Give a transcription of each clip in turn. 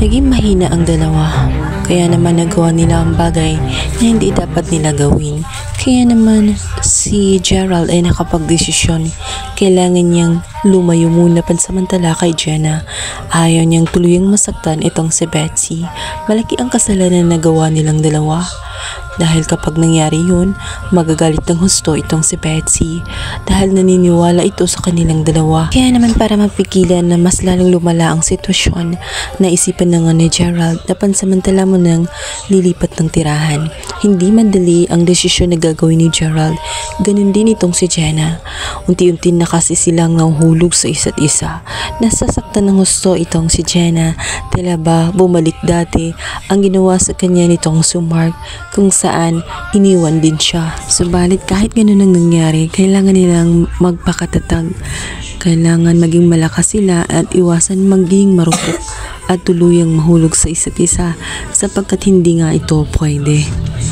Naging mahina ang dalawa. Kaya naman nagawa nila ang bagay na hindi dapat nila gawin. Kaya naman si Gerald ay nakapagdesisyon. Kailangan niyang lumayo muna pansamantala kay Jenna. Ayaw niyang tuluyang masaktan itong si Betsy. Malaki ang kasalanan na nagawa nilang dalawa. Dahil kapag nangyari yun, magagalit ng husto itong si Betsy dahil naniniwala ito sa kanilang dalawa. Kaya naman para mapigilan na mas lalong lumala ang sitwasyon, naisipan na nga ni Gerald na pansamantala mo nang lilipat ng tirahan. Hindi madali ang desisyon na gagawin ni Gerald, ganun din itong si Jenna. Unti-unti na kasi silang nahuhulog sa isa't isa. Nasasaktan ng husto itong si Jenna, tila ba bumalik dati ang ginawa sa kanya nitong si Mark, kung saan iniwan din siya. Subalit kahit ganun ang nangyari, kailangan nilang magpakatatag. Kailangan maging malakas sila at iwasan maging marupok at tuluyang mahulog sa isa't isa sapagkat hindi nga ito pwede.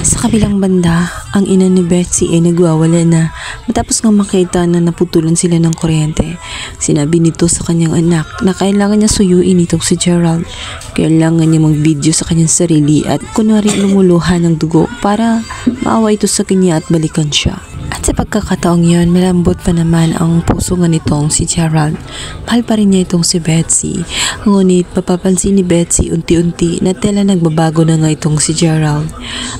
Sa kabilang banda, ang ina ni Betsy ay nagwawala na matapos nga makita na naputulan sila ng kuryente. Sinabi nito sa kanyang anak na kailangan niya suyuin itong si Gerald. Kailangan niya mag-video sa kanyang sarili at kunwari lumuluha ng dugo para maawa ito sa kanya at balikan siya. At sa pagkakataong yun, malambot pa naman ang puso nga nitong si Gerald. Mahal pa rin niya itong si Betsy. Ngunit mapapansin ni Betsy unti-unti na tela nagbabago na nga itong si Gerald.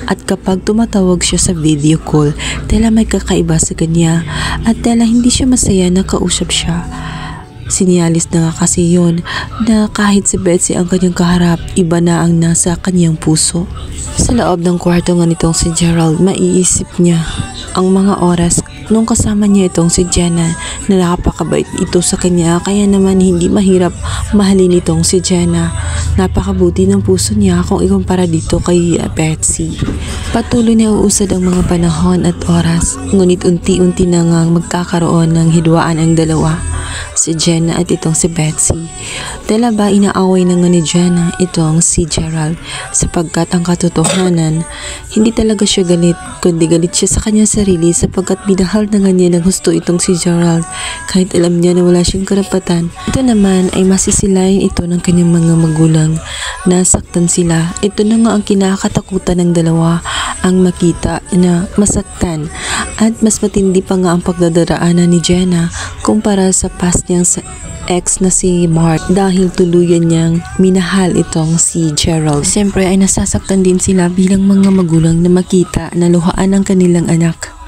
At kapag tumatawag siya sa video call, tela may kakaiba sa kanya at tela hindi siya masaya na kausap siya. Sinyalis na nga kasi yun na kahit si Betsy ang kanyang kaharap, iba na ang nasa kanyang puso. Sa loob ng kwarto nga nitong si Gerald, maiisip niya ang mga oras nung kasama niya itong si Jenna na napakabait ito sa kanya, kaya naman hindi mahirap mahalin itong si Jenna. Napakabuti ng puso niya kung ikumpara dito kay Betsy. Patuloy na uusad ang mga panahon at oras, ngunit unti-unti na nga magkakaroon ng hidwaan ang dalawa, si Jenna at itong si Betsy. Tila ba inaaway na nga ni Jenna itong si Gerald sapagkat ang katotohanan, hindi talaga siya galit, kundi galit siya sa kanya sarili sapagkat binahal na nga niya ng husto itong si Gerald kahit alam niya na wala siyang karapatan. Ito naman ay masisilayan ito ng kanyang mga magulang. Nasaktan sila. Ito na nga ang kinakatakutan ng dalawa, ang makita na masaktan at mas matindi pa nga ang pagdadaraanan ni Jenna kumpara sa past niyang sa ex na si Mark dahil tuluyan niyang minahal itong si Gerald. Siyempre ay nasasaktan din sila bilang mga magulang na makita na luhaan ang kanilang anak.